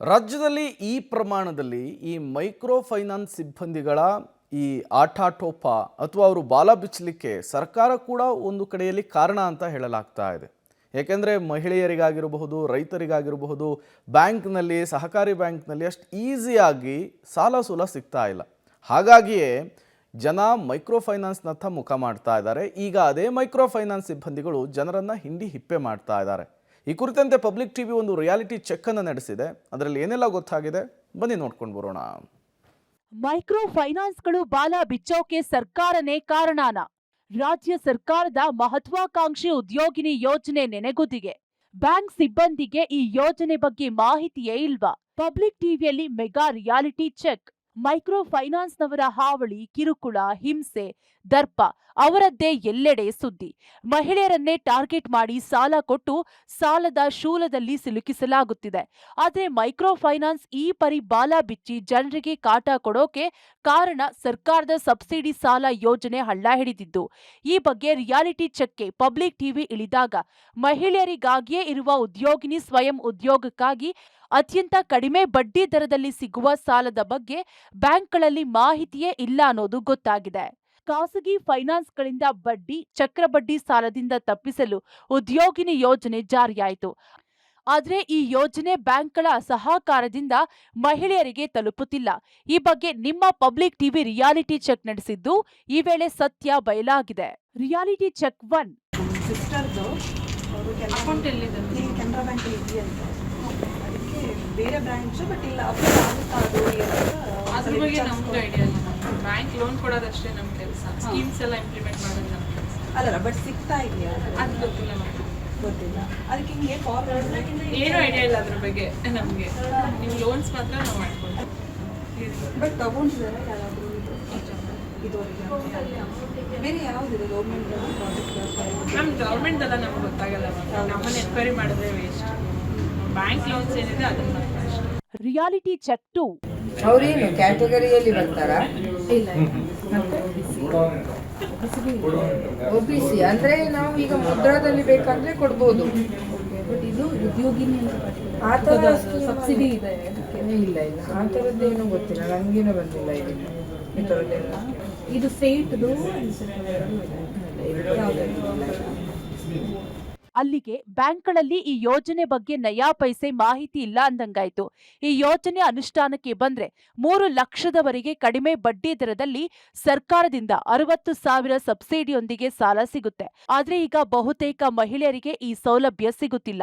ರಾಜ್ಯದಲ್ಲಿ ಈ ಪ್ರಮಾಣದಲ್ಲಿ ಈ ಮೈಕ್ರೋ ಫೈನಾನ್ಸ್ ಸಿಬ್ಬಂದಿಗಳ ಈ ಆಟಾಟೋಪ ಅಥವಾ ಅವರು ಬಾಲ ಬಿಚ್ಚಲಿಕ್ಕೆ ಸರ್ಕಾರ ಕೂಡ ಒಂದು ಕಡೆಯಲ್ಲಿ ಕಾರಣ ಅಂತ ಹೇಳಲಾಗ್ತಾ ಇದೆ. ಏಕೆಂದರೆ ಮಹಿಳೆಯರಿಗಾಗಿರಬಹುದು, ರೈತರಿಗಾಗಿರಬಹುದು, ಬ್ಯಾಂಕ್ನಲ್ಲಿ, ಸಹಕಾರಿ ಬ್ಯಾಂಕ್ನಲ್ಲಿ ಅಷ್ಟು ಈಸಿಯಾಗಿ ಸಾಲ ಸೂಲ ಸಿಗ್ತಾ ಇಲ್ಲ. ಹಾಗಾಗಿಯೇ ಜನ ಮೈಕ್ರೋ ಫೈನಾನ್ಸ್ನತ್ತ ಮುಖ ಮಾಡ್ತಾ ಇದ್ದಾರೆ. ಈಗ ಅದೇ ಮೈಕ್ರೋ ಫೈನಾನ್ಸ್ ಸಿಬ್ಬಂದಿಗಳು ಜನರನ್ನು ಹಿಂಡಿ ಹಿಪ್ಪೆ ಮಾಡ್ತಾ ಇದ್ದಾರೆ. ಈ ಕುರಿತಂತೆ ಪಬ್ಲಿಕ್ ಟಿವಿ ಒಂದು ರಿಯಾಲಿಟಿ ಚೆಕ್ ಅನ್ನು ನಡೆಸಿದೆ. ಅದರಲ್ಲಿ ಏನೆಲ್ಲ ಗೊತ್ತಾಗಿದೆ ಬನ್ನಿ ನೋಡ್ಕೊಂಡು ಬರೋಣ. ಮೈಕ್ರೋ ಫೈನಾನ್ಸ್ಗಳು ಬಾಲ ಬಿಚ್ಚೋಕೆ ಸರ್ಕಾರನೇ ಕಾರಣನ? ರಾಜ್ಯ ಸರ್ಕಾರದ ಮಹತ್ವಾಕಾಂಕ್ಷಿ ಉದ್ಯೋಗಿನಿ ಯೋಜನೆ ನೆನೆಗುದಿಗೆ. ಬ್ಯಾಂಕ್ ಸಿಬ್ಬಂದಿಗೆ ಈ ಯೋಜನೆ ಬಗ್ಗೆ ಮಾಹಿತಿಯೇ ಇಲ್ವಾ? ಪಬ್ಲಿಕ್ ಟಿವಿಯಲ್ಲಿ ಮೆಗಾ ರಿಯಾಲಿಟಿ ಚೆಕ್. ಮೈಕ್ರೋ ಫೈನಾನ್ಸ್ನವರ ಹಾವಳಿ, ಕಿರುಕುಳ, ಹಿಂಸೆ, ದರ್ಪ ಅವರದ್ದೇ ಎಲ್ಲೆಡೆ ಸುದ್ದಿ. ಮಹಿಳೆಯರನ್ನೇ ಟಾರ್ಗೆಟ್ ಮಾಡಿ ಸಾಲ ಕೊಟ್ಟು ಸಾಲದ ಶೂಲದಲ್ಲಿ ಸಿಲುಕಿಸಲಾಗುತ್ತಿದೆ. ಆದರೆ ಮೈಕ್ರೋ ಫೈನಾನ್ಸ್ ಈ ಪರಿ ಬಾಲ ಬಿಚ್ಚಿ ಜನರಿಗೆ ಕಾಟ ಕೊಡೋಕೆ ಕಾರಣ ಸರ್ಕಾರದ ಸಬ್ಸಿಡಿ ಸಾಲ ಯೋಜನೆ ಹಳ್ಳ ಹಿಡಿದಿದ್ದು. ಈ ಬಗ್ಗೆ ರಿಯಾಲಿಟಿ ಚೆಕ್ಗೆ ಪಬ್ಲಿಕ್ ಟಿವಿ ಇಳಿದಾಗ ಮಹಿಳೆಯರಿಗಾಗಿಯೇ ಇರುವ ಉದ್ಯೋಗಿನಿ ಸ್ವಯಂ ಉದ್ಯೋಗಕ್ಕಾಗಿ ಅತ್ಯಂತ ಕಡಿಮೆ ಬಡ್ಡಿ ದರದಲ್ಲಿ ಸಿಗುವ ಸಾಲದ ಬಗ್ಗೆ ಬ್ಯಾಂಕ್ಗಳಲ್ಲಿ ಮಾಹಿತಿಯೇ ಇಲ್ಲ ಅನ್ನೋದು ಗೊತ್ತಾಗಿದೆ. ಖಾಸಗಿ ಫೈನಾನ್ಸ್ಗಳಿಂದ ಬಡ್ಡಿ, ಚಕ್ರಬಡ್ಡಿ ಸಾಲದಿಂದ ತಪ್ಪಿಸಲು ಉದ್ಯೋಗಿನಿ ಯೋಜನೆ ಜಾರಿಯಾಯಿತು. ಆದರೆ ಈ ಯೋಜನೆ ಬ್ಯಾಂಕ್ಗಳ ಸಹಕಾರದಿಂದ ಮಹಿಳೆಯರಿಗೆ ತಲುಪುತ್ತಿಲ್ಲ. ಈ ಬಗ್ಗೆ ನಿಮ್ಮ ಪಬ್ಲಿಕ್ ಟಿವಿ ರಿಯಾಲಿಟಿ ಚೆಕ್ ನಡೆಸಿದ್ದು, ಈ ವೇಳೆ ಸತ್ಯ ಬಯಲಾಗಿದೆ. Reality check 1. ಸಿಸ್ಟರ್ದು ಅಕೌಂಟ್ ಎಲ್ಲಿದೆ? ಕೆನರಾ ಬ್ಯಾಂಕ್ ಇದೆಯಂತೆ. ಅದಕ್ಕೆ ಬೇರೆ ಬ್ರಾಂಚ್ ಬಟ್ ಇಲ್ಲ ಅಪ್ಲೈ ಆಗುತ್ತಾ ಅದ್ರ ಬಗ್ಗೆ ನಮ್ಗೆ ಐಡಿಯಾ ಇಲ್ಲ. ಬ್ಯಾಂಕ್ ಲೋನ್ ಕೊಡೋದಷ್ಟೇ ನಮ್ಮ ಕೆಲಸ. ಸ್ಕೀಮ್ಸ್ ಎಲ್ಲ ಇಂಪ್ಲಿಮೆಂಟ್ ಮಾಡೋದು ನಮ್ಮ ಕೆಲಸ. ಅಲ್ಲಲ್ಲ, ಬಟ್ ಸಿಗ್ತಾ ಇದೆಯಾ ಅದು ಗೊತ್ತಿಲ್ಲ ನಮಗೆ. ಗೊತ್ತಿಲ್ಲ. ಅದಕ್ಕೆ ಹಿಂಗೆ ಫಾರ್ಮ್ ಏನೂ ಐಡಿಯಾ ಇಲ್ಲ ಅದ್ರ ಬಗ್ಗೆ ನಮಗೆ. ನೀವು ಲೋನ್ಸ್ ಮಾತ್ರ ನಾವು ಮಾಡ್ಕೊಳ್ತೀವಿ. ಬಟ್ ತಗೊಂಡಿದ್ದಾರೆ ಯಾರಾದರೂ ಇದುವರೆಗೆ? ಬೇರೆ ಯಾವುದಿದೆ ಗೌರ್ಮೆಂಟ್ ಪ್ರಾಜೆಕ್ಟ್? ನಮ್ಮ ಗೌರ್ಮೆಂಟೆಲ್ಲ ನಮ್ಗೆ ಗೊತ್ತಾಗಲ್ಲ. ನಮ್ಮನ್ನು ಎನ್ಕ್ವೈರಿ ಮಾಡಿದ್ರೆ ವೇಸ್ಟ್. ಬ್ಯಾಂಕ್ ಲೋನ್ಸ್ ಏನಿದೆ ಅದನ್ನ ಅಷ್ಟೇ. Reality check 2. ಅವರೇನು ಕ್ಯಾಟಗರಿಯಲ್ಲಿ ಬರ್ತಾರಾ? ಇಲ್ಲ ಒಬಿಸಿ ಅಂದ್ರೆ ನಾವು ಈಗ ಮುದ್ರಾದಲ್ಲಿ ಬೇಕಂದ್ರೆ ಕೊಡ್ಬೋದು. ಬಟ್ ಇದು ಉದ್ಯೋಗಿನಿ ಆ ಥರ ಸಬ್ಸಿಡಿ ಇದೆ. ಇಲ್ಲ ಇಲ್ಲ, ಆ ಥರದ್ದೇನು ಗೊತ್ತಿಲ್ಲ, ನಮಗೇನು ಬಂದಿಲ್ಲ ಇದನ್ನು ಈ ಥರದ್ದೆಲ್ಲ. ಇದು ಸ್ಟೇಟ್ದು ಅಲ್ಲಿಗೆ ಬ್ಯಾಂಕ್ಗಳಲ್ಲಿ ಈ ಯೋಜನೆ ಬಗ್ಗೆ ನಯಾ ಪೈಸೆ ಮಾಹಿತಿ ಇಲ್ಲ ಅಂದಂಗಾಯ್ತು. ಈ ಯೋಜನೆ ಅನುಷ್ಠಾನಕ್ಕೆ ಬಂದ್ರೆ 3 ಲಕ್ಷದವರೆಗೆ ಕಡಿಮೆ ಬಡ್ಡಿ ದರದಲ್ಲಿ ಸರ್ಕಾರದಿಂದ 60,000 ಸಬ್ಸಿಡಿಯೊಂದಿಗೆ ಸಾಲ ಸಿಗುತ್ತೆ. ಆದ್ರೆ ಈಗ ಬಹುತೇಕ ಮಹಿಳೆಯರಿಗೆ ಈ ಸೌಲಭ್ಯ ಸಿಗುತ್ತಿಲ್ಲ.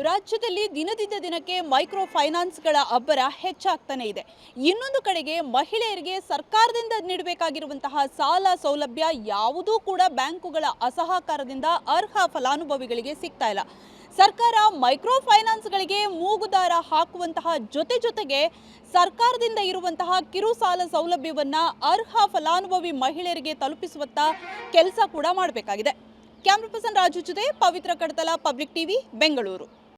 ರಾಜ್ಯದಲ್ಲಿ ದಿನದಿಂದ ದಿನಕ್ಕೆ ಮೈಕ್ರೋ ಫೈನಾನ್ಸ್ಗಳ ಅಬ್ಬರ ಹೆಚ್ಚಾಗ್ತಾನೆ ಇದೆ. ಇನ್ನೊಂದು ಕಡೆಗೆ ಮಹಿಳೆಯರಿಗೆ ಸರ್ಕಾರದಿಂದ ನೀಡಬೇಕಾಗಿರುವಂತಹ ಸಾಲ ಸೌಲಭ್ಯ ಯಾವುದೂ ಕೂಡ ಬ್ಯಾಂಕುಗಳ ಅಸಹಕಾರದಿಂದ ಅರ್ಹ ಫಲಾನುಭವಿಗಳಿಗೆ ಸಿಗ್ತಾ ಇಲ್ಲ. ಸರ್ಕಾರ ಮೈಕ್ರೋ ಫೈನಾನ್ಸ್ಗಳಿಗೆ ಮೂಗುದಾರ ಹಾಕುವಂತಹ ಜೊತೆಗೆ ಸರ್ಕಾರದಿಂದ ಇರುವಂತಹ ಕಿರು ಸಾಲ ಸೌಲಭ್ಯವನ್ನ ಅರ್ಹ ಫಲಾನುಭವಿ ಮಹಿಳೆಯರಿಗೆ ತಲುಪಿಸುವಂತ ಕೆಲಸ ಕೂಡ ಮಾಡಬೇಕಾಗಿದೆ. ಕ್ಯಾಮ್ರಾ ಪರ್ಸನ್ ರಾಜು ಜೊತೆ ಪವಿತ್ರ ಕಡತಲ, ಪಬ್ಲಿಕ್ ಟಿವಿ, ಬೆಂಗಳೂರು.